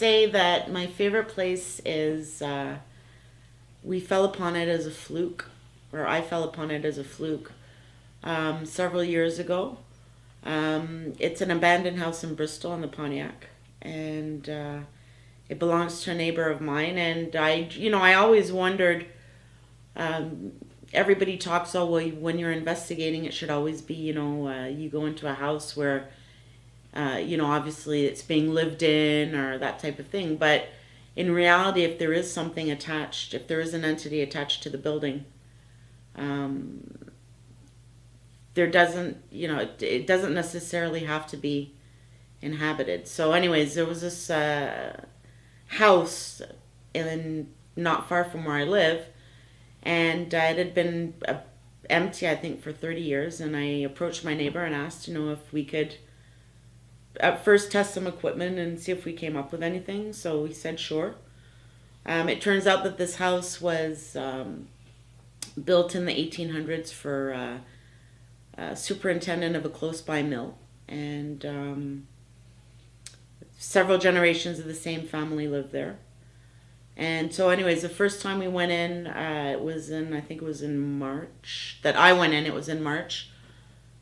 say that my favorite place is, we fell upon it as a fluke, or I fell upon it as a fluke, several years ago. It's an abandoned house in Bristol on the Pontiac, and it belongs to a neighbor of mine. And I always wondered. Everybody talks, oh well, when you're investigating, it should always be, you go into a house where, obviously it's being lived in or that type of thing. But in reality, if there is something attached, if there is an entity attached to the building, there doesn't, it doesn't necessarily have to be inhabited. So anyways, there was this house not far from where I live, and it had been empty, I think, for 30 years. And I approached my neighbor and asked, if we could at first test some equipment and see if we came up with anything. So he said sure. It turns out that this house was built in the 1800s for a superintendent of a close-by mill. And several generations of the same family lived there. And so anyways, the first time we went in, I think it was in March, that I went in, it was in March.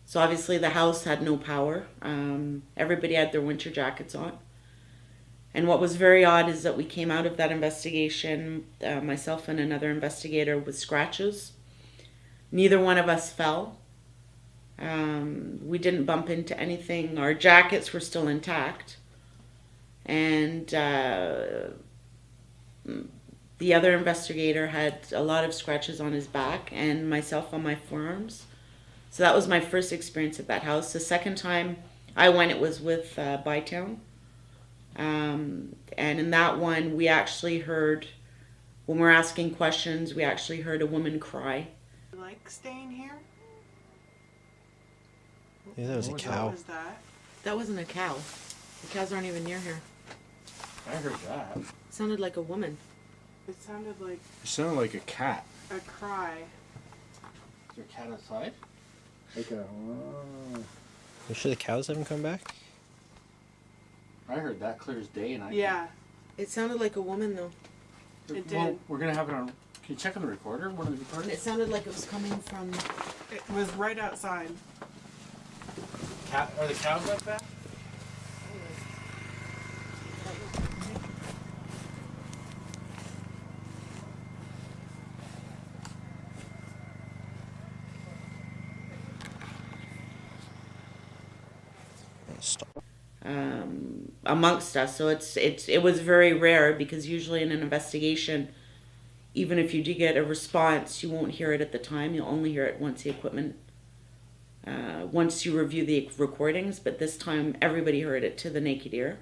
So obviously the house had no power. Everybody had their winter jackets on. And what was very odd is that we came out of that investigation, myself and another investigator, with scratches. Neither one of us fell. We didn't bump into anything. Our jackets were still intact. And the other investigator had a lot of scratches on his back, and myself on my forearms. So that was my first experience at that house. The second time I went, it was with Bytown. And in that one, we actually heard, when we're asking questions, we actually heard a woman cry. You like staying here? Yeah, that was a cow. What was that? That wasn't a cow. The cows aren't even near here. I heard that. It sounded like a woman. It sounded like It sounded like a cat. a cry. Is there a cat outside? Like a. You sure the cows haven't come back? I heard that clear as day, and I. Yeah, It sounded like a woman, though. it Well, did. we're gonna have it on. Can you check on the recorder? One of the And it recorders. sounded like it was coming from... It was right outside. Cat? Are the cows like that? Stop. amongst us. So it was very rare, because usually in an investigation, even if you do get a response, you won't hear it at the time. You'll only hear it once the equipment, once you review the recordings. But this time, everybody heard it to the naked ear.